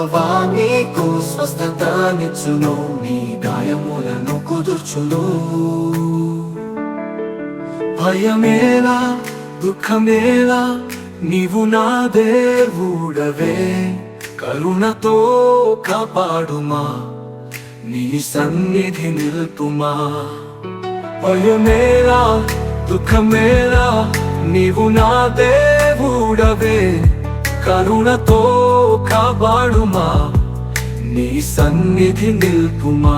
యెహోవా నీకు స్వస్థతనిచ్చును, నీ గాయములను కుదుర్చును. భయమేలా దుఃఖమేలా, నీవు నా దేవుడవే. కరుణతో కాపాడుమా, నీ సన్నిధి నిల్పుమా. భయమేలా దుఃఖమేలా, నీవు నా దేవుడవే. కరుణతో కాపాడుమా, నీ సన్నిధి నిల్పుమా.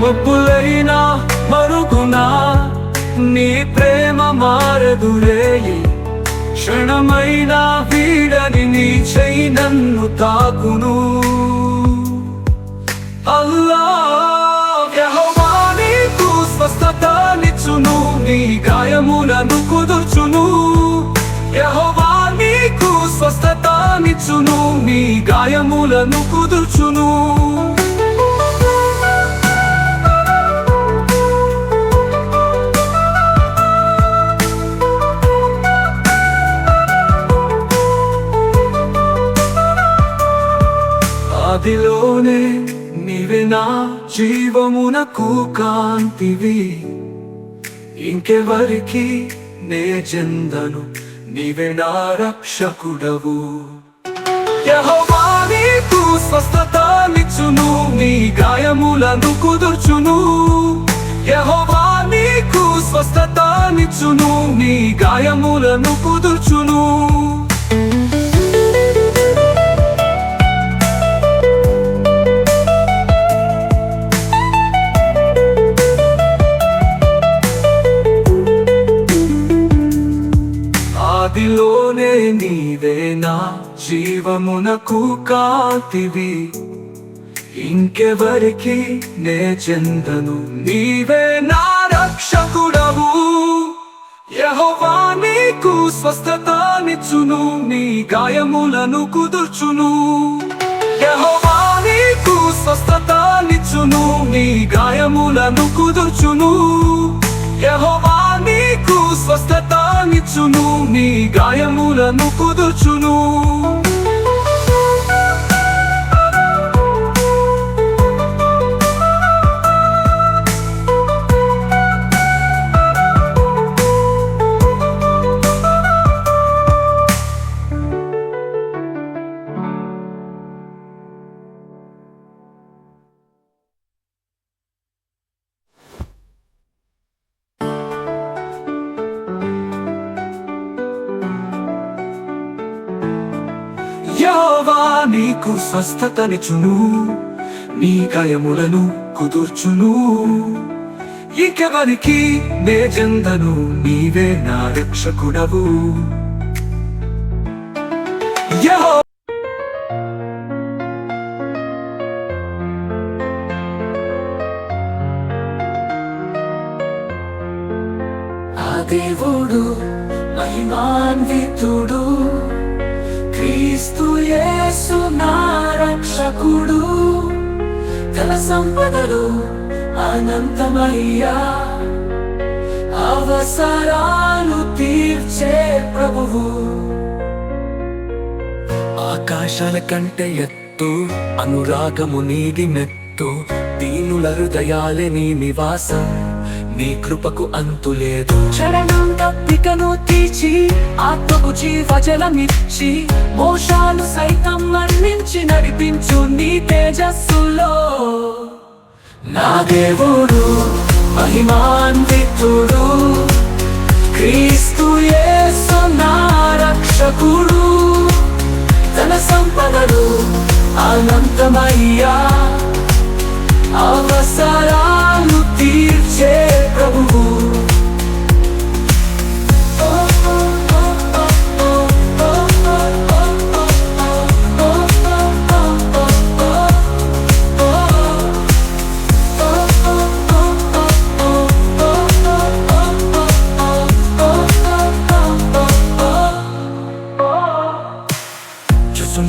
మబ్బులైనా మరుగునా, నీ ప్రేమ మారదురేయి. క్షణమైనా వీడని నీ చెయ్యి నన్ను తాకును. అల్లాహ్ యెహోవా నీకు స్వస్థతనిచ్చును, నీ గాయములను కుదుర్చును. యెహోవా నీకు స్వస్థతనిచ్చును, నీ గాయములను కుదుర్చును. ఆదిలోనే నీవే నా జీవమునకు కాంతివి. ఇంకెవరికి నే చెందను, నీవే నా రక్షకుడవు. యెహోవా నీకు స్వస్థతనిచ్చును, నీ గాయములను కుదుర్చును. యెహోవా నీకు స్వస్థతనిచ్చును, నీ గాయములను కుదుర్చును. ఆదిలోనే నీవే నా జీవమునకు కాంతివి. ఇంకెవరికి నే చెందను, నీవే నా రక్షకుడవు. యెహోవా నీకు స్వస్థతనిచ్చును, నీ గాయములను కుదుర్చును. యెహోవా నీకు స్వస్థతనిచ్చును, నీ గాయములను కుదుర్చును. యెహోవా నీకు స్వస్థతనిచ్చును, నీ గాయములను కుదుర్చును. యెహోవా నీకు స్వస్థతనిచ్చును, నీ గాయములను కుదుర్చును. ఇంకెవరికి నే చెందను, నీవే నా రక్షకుడవు. ఆ దేవుడు మహిమాన్వితుడు, క్రీస్తు యేసు నా రక్షకుడు. తన సంపదలు అనంతమయ్యా, అవసరాలు తీర్చే ప్రభువు. ఆకాశాల కంటే ఎత్తు, అనురాగము నీది మెత్తు. దీనుల హృదయాలే నీ నివాసం, నీ కృపకు అంతులేదు. చరణం తప్పికను తీర్చి, ఆత్మకు జీవజలమిచ్చి, మోషాలు సైతం మన్నించి నడిపించు నీ తేజస్సులో. నా దేవుడు మహిమాన్వితుడు, క్రీస్తు యేసు నా రక్షకుడు. తన సంపదలు అనంతమయ్యా, అవసరాలు తీర్చే ప్రభువు.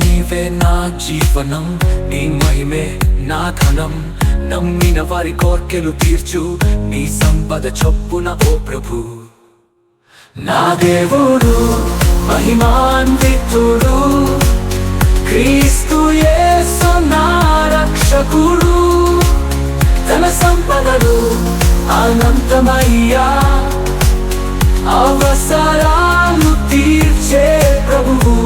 నీవే నా జీవనం, నీ మహిమే నా ధనం. నమ్మిన వారి కోర్కెలు తీర్చు, నీ సంపద చొప్పున ఓ ప్రభు. నా దేవుడు మహిమాన్వితుడు, క్రీస్తు యేసు నా రక్షకుడు, తన సంపదలు అనంతమయ్యా, అవసరాలు తీర్చే ప్రభువు.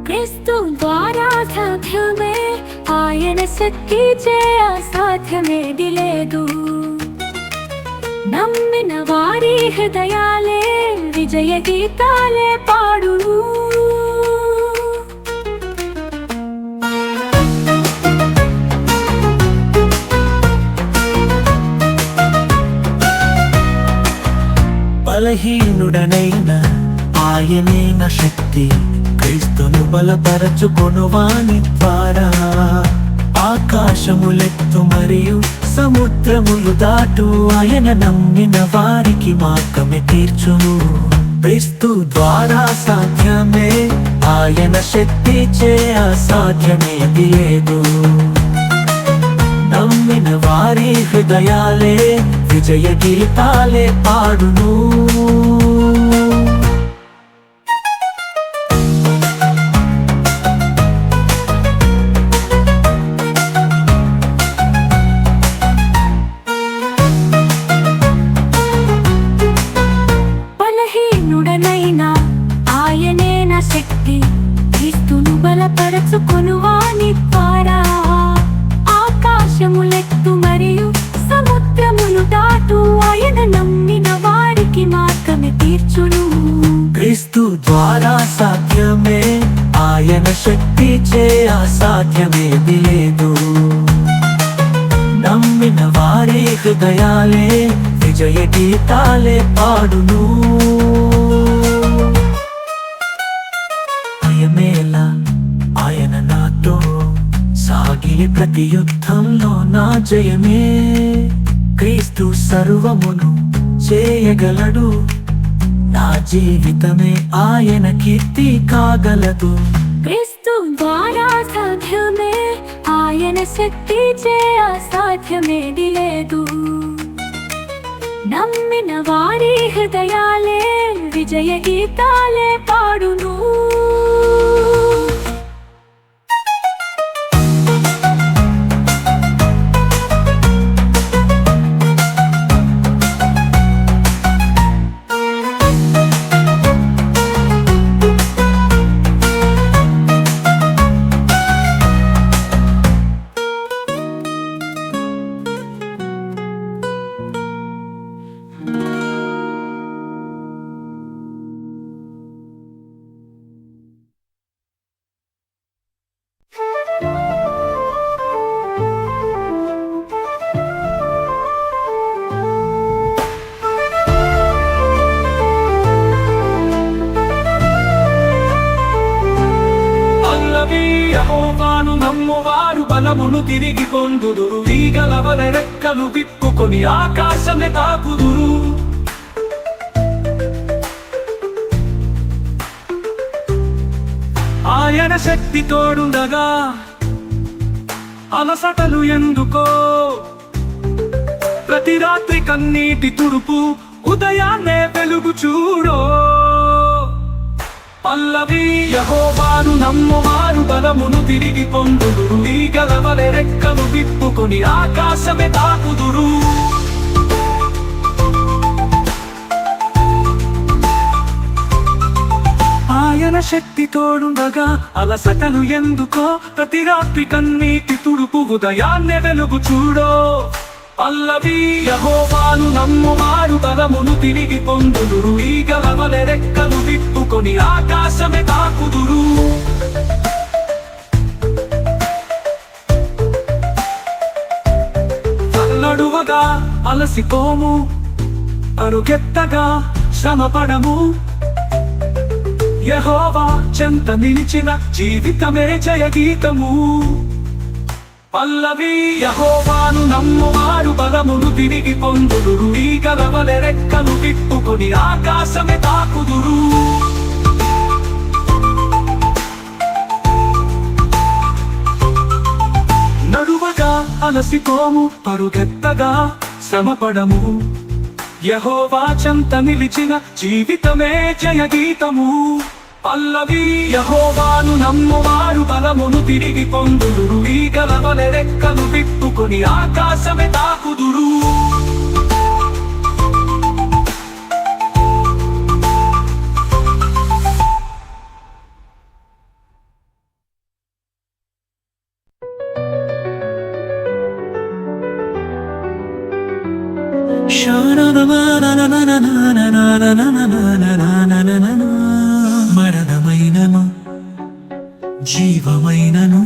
క్రీస్తు ద్వారా సాధ్యమే, ఆయన శక్తి చే అసాధ్యమేది లేదు. నమ్మిన వారి హృదయాలే విజయ గీతాలే పాడును. బలహీనుడనైన ఆయనే నా శక్తి, క్రీస్తును బలపరచుకొనువాని ద్వారా ఆకాశములెత్తు మరియు సముద్రములు దాటు ఆయన నమ్మిన వారికి మార్గమే తీర్చును. క్రీస్తు ద్వారా సాధ్యమే, ఆయన శక్తి చే అసాధ్యమేది లేదు. నమ్మిన వారి హృదయాలే విజయ గీతాలే పాడును. బలహీనుడనైనా ఆయనే నా శక్తి, క్రీస్తును బలపరచుకొనువాని ద్వారా ఆకాశములెత్తు మరియు సముద్రములు దాటు ఆయన నమ్మిన వారికి మార్గమే తీర్చును. క్రీస్తు ద్వారా సాధ్యమే, ఆయన శక్తి చే అసాధ్యమేది లేదు. నమ్మిన వారి హృదయాలే విజయ గీతాలే పాడును. భయమేలా, ఆయన నాతో సాగిలి ప్రతి యుద్ధంలో నా జయమే. క్రీస్తు సర్వమును చేయగలడు, నా జీవితమే ఆయన కీర్తి కాగలదు. క్రీస్తు ద్వారా సాధ్యమే, ఆయన శక్తి చే అసాధ్యమేది లేదు. నమ్మిన వారి హృదయాలే విజయ గీతాలే పాడును. యెహోవాను నమ్మువారు బలమును తిరిగి పొందుదురు, ఈగలవల రెక్కలు విప్పుకొని ఆకాశమే తాకుదురు. ఆయన శక్తి తోడుండగా అలసటలు ఎందుకో, ప్రతి రాత్రి కన్నీటి తుడుపు ఉదయాన్నే వెలుగు చూడో. పల్లవి యెహోవాను నమ్మువారు బలమును తిరిగి పొందుదురు, ఈగలవలె రెక్కలు విప్పుకొని ఆకాశమే తాకుదురు. ఆయన శక్తి తోడుండగా అలసటలు ఎందుకో, ప్రతి రాత్రి కన్నీటి తుడుపు ఉదయాన్నే వెలుగు చూడో. పల్లవి యెహోవాను నమ్మువారు బలమును తిరిగి పొందుదురు, ఈగలవలె రెక్కలు విప్పుకొని ఆకాశమే తాకుదురు. నడువగా అలసిపోము, అరుగెత్తగా శ్రమపడము. యెహోవా చెంత నిలిచిన జీవితమే జయగీతము. పల్లవి యెహోవాను నమ్మువారు బలమును తిరిగి పొందుదురు ఈగలవలె రెక్కలు విప్పుకొని ఆకాశమే తాకుదురు నడువగా అలసిపోము పరుగెత్తగా శ్రమపడము యెహోవా చెంత నిలిచిన జీవితమే జయగీతము పల్లవి యెహోవాను నమ్మువారు బలమును తిరిగి పొందుదురు ఈగలవలె రెక్కలు విప్పుకొని ఆకాశమే తాకుదురు మరణమైనను జీవమైనను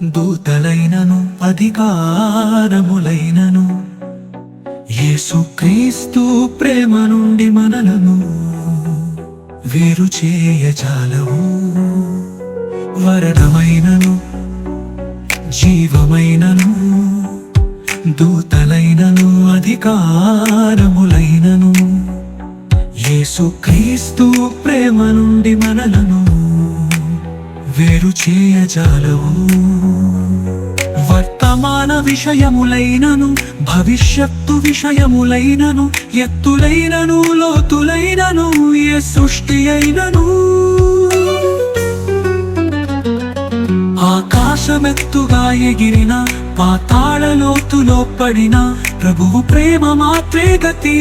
దూతలైనను అధికారములైనను యేసుక్రీస్తు ప్రేమ నుండి మనలను వేరు చేయజాలవు మరణమైనను జీవమైనను దూతలైనను అధికారములైనను యేసుక్రీస్తు ప్రేమ నుండి మనలను వేరు చేయజాలవు వర్తమాన విషయములైనను భవిష్యత్తు విషయములైనను ఎత్తులైనను లోతులైనను ఏ సృష్టి అయినను ఆకాశమెత్తుగా ఎగిరిన పాతాళ లోతులో పడిన ప్రభువు ప్రేమ మాత్రే గతి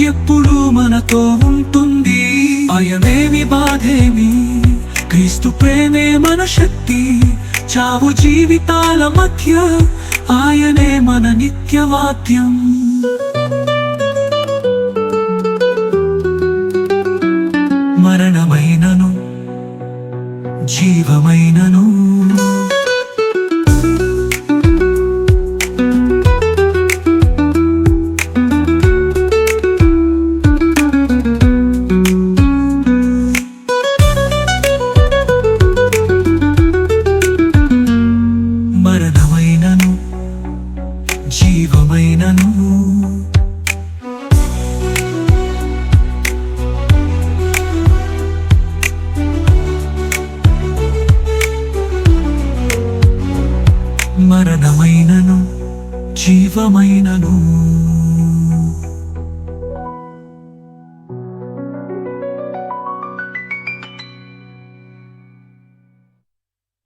ఎప్పుడు మనతో ఉంటుంది భయమేమి బాధేమి క్రీస్తు ప్రేమే మన శక్తి చావు జీవితాల మధ్య ఆయనే మన నిత్యవాద్యం